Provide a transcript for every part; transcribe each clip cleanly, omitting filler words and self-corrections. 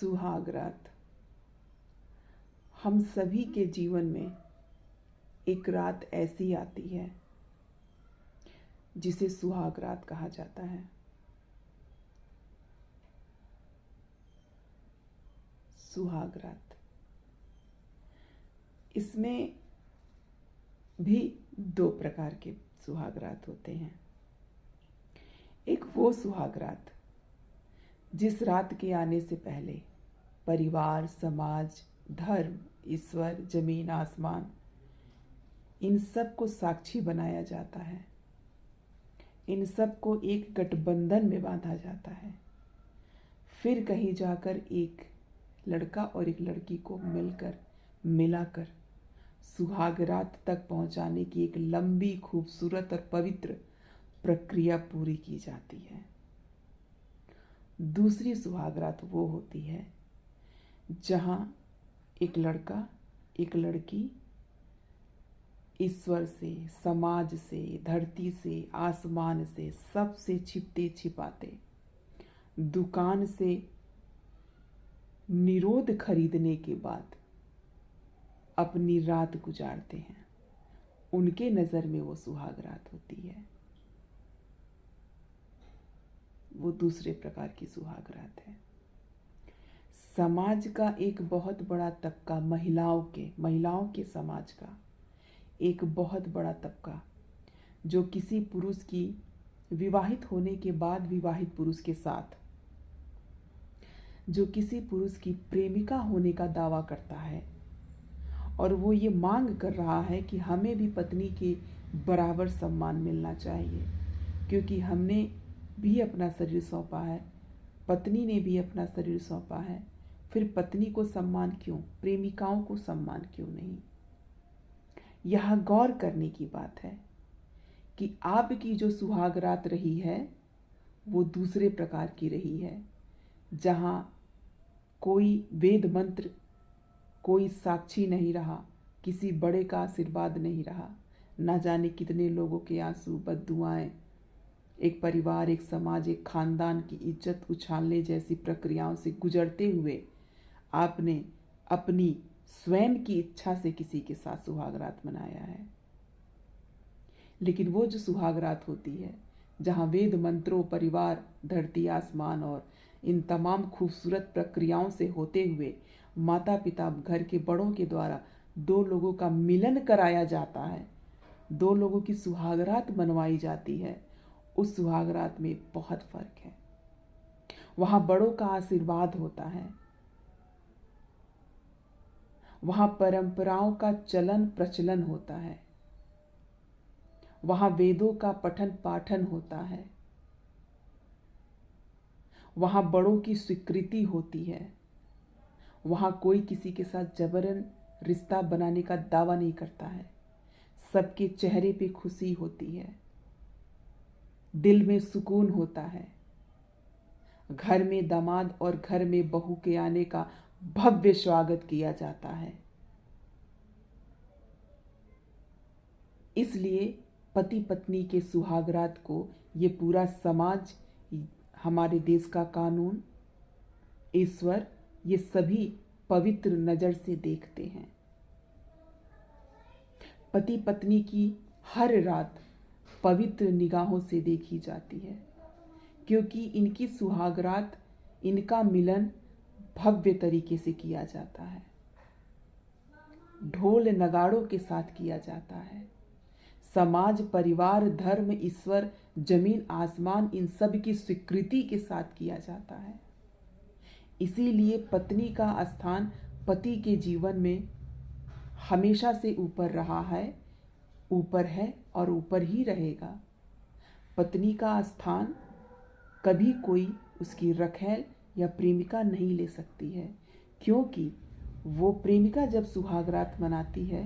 सुहागरात। हम सभी के जीवन में एक रात ऐसी आती है जिसे सुहागरात कहा जाता है। सुहागरात, इसमें भी दो प्रकार के सुहागरात होते हैं। एक वो सुहागरात जिस रात के आने से पहले परिवार, समाज, धर्म, ईश्वर, जमीन, आसमान, इन सब को साक्षी बनाया जाता है। इन सब को एक गठबंधन में बांधा जाता है। फिर कहीं जाकर एक लड़का और एक लड़की को मिलाकर सुहागरात तक पहुंचाने की एक लंबी, खूबसूरत और पवित्र प्रक्रिया पूरी की जाती है। दूसरी सुहागरात वो होती है जहां एक लड़का, एक लड़की ईश्वर से, समाज से, धरती से, आसमान से, सबसे छिपते छिपाते दुकान से निरोध खरीदने के बाद अपनी रात गुजारते हैं। उनके नज़र में वो सुहागरात होती है। वो दूसरे प्रकार की सुहागरात है। समाज का एक बहुत बड़ा तबका, महिलाओं के समाज का एक बहुत बड़ा तबका, जो किसी पुरुष की विवाहित होने के बाद विवाहित पुरुष के साथ, जो किसी पुरुष की प्रेमिका होने का दावा करता है और वो ये मांग कर रहा है कि हमें भी पत्नी के बराबर सम्मान मिलना चाहिए, क्योंकि हमने भी अपना शरीर सौंपा है, पत्नी ने भी अपना शरीर सौंपा है, फिर पत्नी को सम्मान क्यों, प्रेमिकाओं को सम्मान क्यों नहीं। यह गौर करने की बात है कि आपकी जो सुहागरात रही है वो दूसरे प्रकार की रही है, जहाँ कोई वेद मंत्र, कोई साक्षी नहीं रहा, किसी बड़े का आशीर्वाद नहीं रहा, ना जाने कितने लोगों के आंसू, बद्दुआएं, एक परिवार, एक समाज, एक खानदान की इज्जत उछालने जैसी प्रक्रियाओं से गुजरते हुए आपने अपनी स्वयं की इच्छा से किसी के साथ सुहागरात मनाया है। लेकिन वो जो सुहागरात होती है जहाँ वेद मंत्रों, परिवार, धरती, आसमान और इन तमाम खूबसूरत प्रक्रियाओं से होते हुए माता पिता, घर के बड़ों के द्वारा दो लोगों का मिलन कराया जाता है, दो लोगों की सुहागरात मनवाई जाती है, उस सुहागरात में बहुत फर्क है। वहाँ बड़ों का आशीर्वाद होता है, वहाँ परंपराओं का चलन प्रचलन होता है, वहाँ वेदों का पठन पाठन होता है, वहाँ बड़ों की स्वीकृति होती है, वहाँ कोई किसी के साथ जबरन रिश्ता बनाने का दावा नहीं करता है, सबके चेहरे पे खुशी होती है, दिल में सुकून होता है, घर में दामाद और घर में बहू के आने का भव्य स्वागत किया जाता है। इसलिए पति पत्नी के सुहागरात को ये पूरा समाज, हमारे देश का कानून, ईश्वर, ये सभी पवित्र नज़र से देखते हैं। पति पत्नी की हर रात पवित्र निगाहों से देखी जाती है, क्योंकि इनकी सुहागरात, इनका मिलन भव्य तरीके से किया जाता है, ढोल नगाड़ों के साथ किया जाता है। समाज, परिवार, धर्म, ईश्वर, जमीन, आसमान, इन सब की स्वीकृति के साथ किया जाता है। इसीलिए पत्नी का स्थान पति के जीवन में हमेशा से ऊपर रहा है, ऊपर है और ऊपर ही रहेगा। पत्नी का स्थान कभी कोई उसकी रखैल या प्रेमिका नहीं ले सकती है, क्योंकि वो प्रेमिका जब सुहागरात मनाती है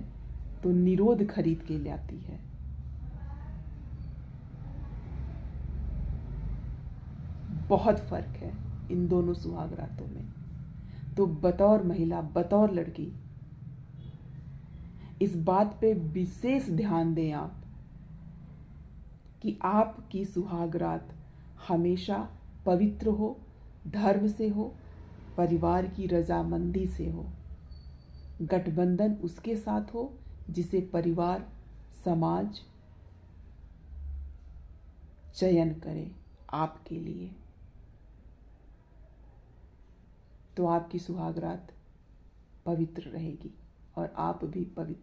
तो निरोध खरीद के लाती है। बहुत फर्क है इन दोनों सुहागरातों में। तो बतौर महिला, बतौर लड़की, इस बात पे विशेष ध्यान दें आप कि आपकी सुहागरात हमेशा पवित्र हो, धर्म से हो, परिवार की रजामंदी से हो। गठबंधन उसके साथ हो जिसे परिवार समाज चयन करे आपके लिए। तो आपकी सुहागरात पवित्र रहेगी और आप भी पवित्र